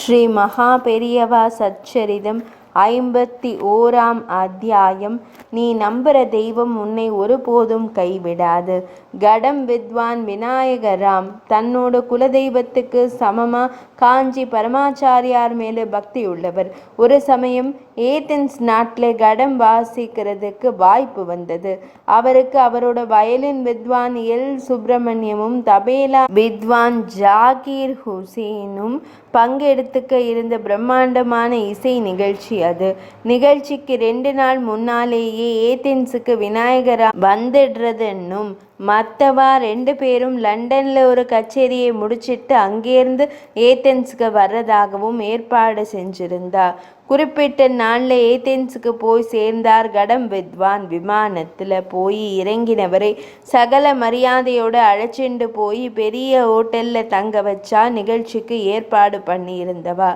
ஸ்ரீ மகா பெரியவா சச்சரிதம் 51ஆம் அத்தியாயம். நீ நம்புற தெய்வம் உன்னை ஒருபோதும் கைவிடாது. கடம் வித்வான் விநாயகராம் தன்னோட குலதெய்வத்துக்கு சமமா காஞ்சி பரமாச்சாரியார் மேல பக்தி உள்ளவர். ஒரு சமயம் ஏதென்ஸ் நாட்டில் கடம் வாசிக்கிறதுக்கு வாய்ப்பு வந்தது. அவருக்கு அவரோட வயலின் வித்வான் எல் சுப்பிரமணியமும் தபேலா வித்வான் ஜாகீர் ஹுசேனும் பங்கெடுத்துக்க இருந்த பிரம்மாண்டமான இசை நிகழ்ச்சி அது. நிகழ்ச்சிக்கு 2 நாள் முன்னாலேயே ஏதென்ஸுக்கு விநாயகரா வந்துடுறதுன்னும் மற்றவா 2 பேரும் லண்டனில் ஒரு கச்சேரியை முடிச்சிட்டு அங்கேருந்து ஏதென்ஸுக்கு வர்றதாகவும் ஏற்பாடு செஞ்சிருந்தா. குறிப்பிட்ட நாளில் ஏதென்ஸுக்கு போய் சேர்ந்தார் கடம் வித்வான். விமானத்தில் போய் இறங்கினவரை சகல மரியாதையோடு அழைச்சிண்டு போய் பெரிய ஹோட்டலில் தங்க வச்சா. நிகழ்ச்சிக்கு ஏற்பாடு பண்ணியிருந்தவா.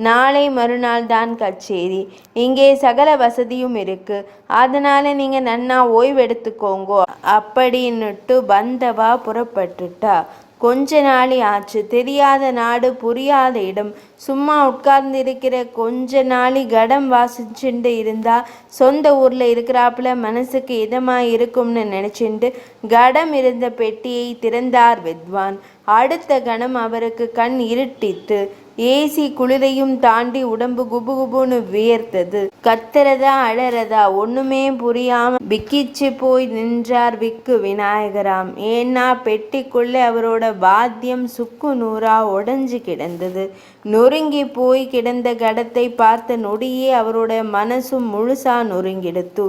நாளை மறுநாள் தான் கச்சேரி. இங்கே சகல வசதியும் இருக்கு, அதனால நீங்கள் நன்னா ஓய்வெடுத்துக்கோங்கோ அப்படின்னுட்டு வந்தவா புறப்பட்டுட்டா. கொஞ்ச நாளி ஆச்சு. தெரியாத நாடு, புரியாத இடம். சும்மா உட்கார்ந்திருக்கிற கொஞ்ச நாளி கடம் வாசிச்சுட்டு இருந்தா சொந்த ஊரில் இருக்கிறாப்புல மனசுக்கு இதமாக இருக்கும்னு நினச்சிண்டு கடம் இருந்த பெட்டியை திறந்தார் வித்வான். அடுத்த கணம் அவருக்கு கண் இருட்டித்து. ஏசி குளிரையும் தாண்டி உடம்பு குபுகுபுன்னு வியர்த்தது. கத்துறதா அழறதா ஒண்ணுமே புரியாம விக்கிச்சு போய் நின்றார் விக்கு விநாயகராம். ஏன்னா பெட்டிக்குள்ள அவரோட வாத்தியம் சுக்கு நூறா உடஞ்சு கிடந்தது. நொறுங்கி போய் கிடந்த கடத்தை பார்த்த நொடியே அவரோட மனசும் முழுசா நொறுங்கிடுத்து.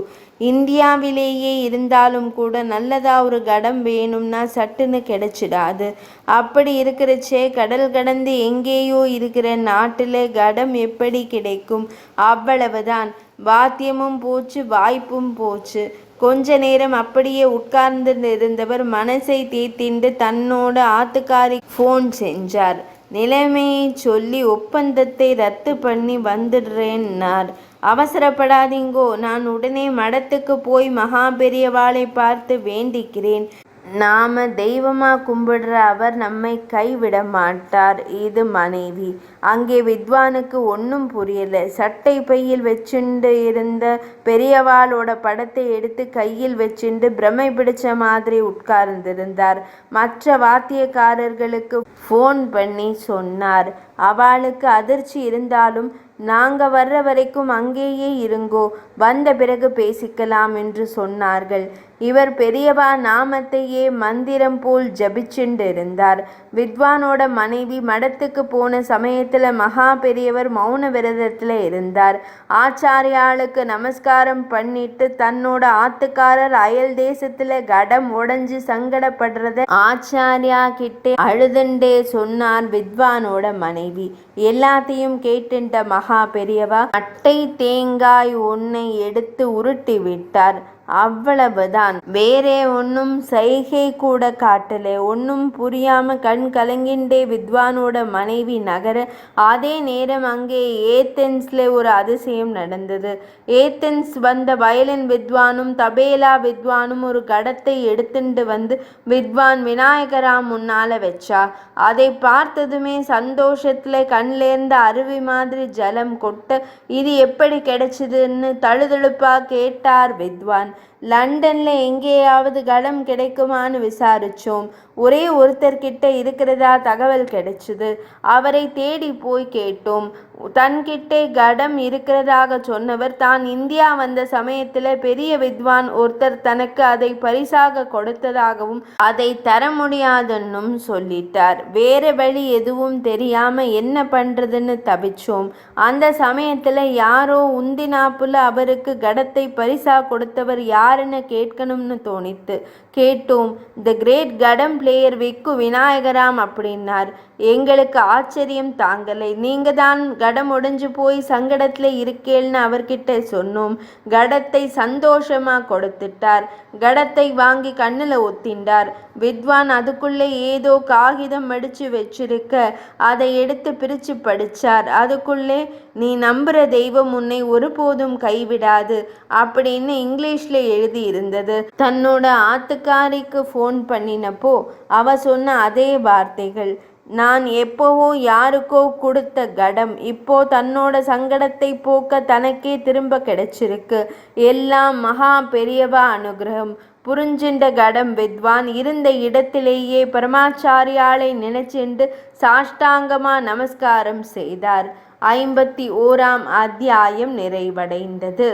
இந்தியாவிலேயே இருந்தாலும் கூட நல்லதா ஒரு கடம் வேணும்னா சட்டுன்னு கிடைச்சிடாது. அப்படி இருக்கிறச்சே கடல் கடந்து எங்கேயோ இருக்கிற நாட்டில் கடம் எப்படி கிடைக்கும்? அவ்வளவுதான். வாத்தியமும் போச்சு, வாய்ப்பும் போச்சு. கொஞ்ச நேரம் அப்படியே உட்கார்ந்து இருந்தவர் மனசை தேத்திண்டு தன்னோட ஆத்துக்காரி ஃபோன் செஞ்சார். நிலைமையை சொல்லி ஒப்பந்தத்தை ரத்து பண்ணி வந்துடுறேன்னார். அவசரப்படாதீங்கோ, நான் உடனே மடத்துக்கு போய் மகா பெரியவாளை பார்த்து வேண்டிக்கிறேன். நாம தெய்வமா கும்பிடுற அவர் நம்மை கைவிட மாட்டார். இது மனைவி. அங்கே வித்வானுக்கு ஒன்றும் புரியல. சட்டை பையில் வச்சுண்டு இருந்த பெரியவாளோட படத்தை எடுத்து கையில் வச்சுண்டு பிரமை பிடிச்ச மாதிரி உட்கார்ந்திருந்தார். மற்ற வாத்தியக்காரர்களுக்கு ஃபோன் பண்ணி சொன்னார். அவளுக்கு அதிர்ச்சி இருந்தாலும் நாங்க வர்ற வரைக்கும் அங்கேயே இருங்கோ, வந்த பிறகு பேசிக்கலாம் என்று சொன்னார்கள். இவர் பெரியவா நாமத்தையே மந்திரம் போல் ஜபிச்சுண்டு இருந்தார். வித்வானோட மனைவி மடத்துக்கு போன சமயத்துல மகா பெரியவர் மௌன விரதத்துல இருந்தார். ஆச்சாரியாளுக்கு நமஸ்காரம் பண்ணிட்டு தன்னோட ஆத்துக்காரர் அயல் தேசத்துல கடம் உடைஞ்சு சங்கடப்படுறத ஆச்சாரியா கிட்டே அழுதுண்டே சொன்னார் வித்வானோட மனைவி. எல்லாத்தையும் கேட்டுட்ட மகா பெரியவா அட்டை தேங்காய் ஒன்னை எடுத்து உருட்டி விட்டார். அவ்வளவுதான். வேறே ஒன்னும் சைகை கூட காட்டல. ஒன்னும் புரியாம கண் கலங்கிண்டே வித்வானோட மனைவி நகர. அதே நேரம் அங்கே ஏதென்ஸ்ல ஒரு அதிசயம் நடந்தது. ஏதென்ஸ் வந்த வயலின் வித்வானும் தபேலா வித்வானும் ஒரு கடத்தை எடுத்துட்டு வந்து வித்வான் விநாயகராம் முன்னால வச்சா. அதை பார்த்ததுமே சந்தோஷத்துல கண்லேர்ந்த அருவி மாதிரி ஜலம் கொட்ட, இது எப்படி கிடைச்சதுன்னு தழுதழுப்பா கேட்டார் வித்வான். லண்டன்ல எங்கேயாவது கடம் கிடைக்குமான்னு விசாரிச்சோம். ஒரே ஒருத்தர்கிட்ட இருக்கிறதா தகவல் கிடைச்சது. அவரை தேடி போய் கேட்டோம். தன்கிட்டே கடம் இருக்கிறதாக சொன்னவர் தான் இந்தியா வந்த சமயத்துல பெரிய வித்வான் ஒருத்தர் தனக்கு அதை பரிசாக கொடுத்ததாகவும் அதை தர முடியாதுன்னும் சொல்லிட்டார். வேற வழி எதுவும் தெரியாம என்ன பண்றதுன்னு தவிச்சோம். அந்த சமயத்துல யாரோ உந்தினாப்புல அவருக்கு கடத்தை பரிசா கொடுத்தவர் யாருன்னு கேட்கணும்னு தோணித்து. கேட்டோம். தி கிரேட் கடம் பிளேயர் விக்கு விநாயகராம் அப்படின்னார். எங்களுக்கு ஆச்சரியம் தாங்கலை. நீங்க தான் கடம் உடைஞ்சு போய் சங்கடத்துல இருக்கேன்னு அவர்கிட்ட சொன்னோம். கடத்தை சந்தோஷமா கொடுத்துட்டார். கடத்தை வாங்கி கண்ணுல ஒத்திண்டார். வித்வான் அதுக்குள்ளே ஏதோ காகிதம் மடிச்சு வச்சிருக்க அதை எடுத்து பிரிச்சு படிச்சார். அதுக்குள்ளே நீ நம்புற தெய்வம் உன்னை ஒருபோதும் கைவிடாது அப்படின்னு இங்கிலீஷ்ல எழுதி இருந்தது. தன்னோட ஆத்துக்காரிக்கு ஃபோன் பண்ணினப்போ அவ சொன்ன அதே வார்த்தைகள். நான் எப்போவோ யாருக்கோ கொடுத்த கடம் இப்போ தன்னோட சங்கடத்தை போக்க தனக்கே திரும்ப கிடைச்சிருக்கு. எல்லாம் மகா பெரியவா அனுகிரகம். புரிஞ்சின்ற கடம் வித்வான் இருந்த இடத்திலேயே பரமாச்சாரியாலை நினைச்சிண்டு சாஷ்டாங்கமா நமஸ்காரம் செய்தார். 51ஆம் அத்தியாயம் நிறைவடைந்தது.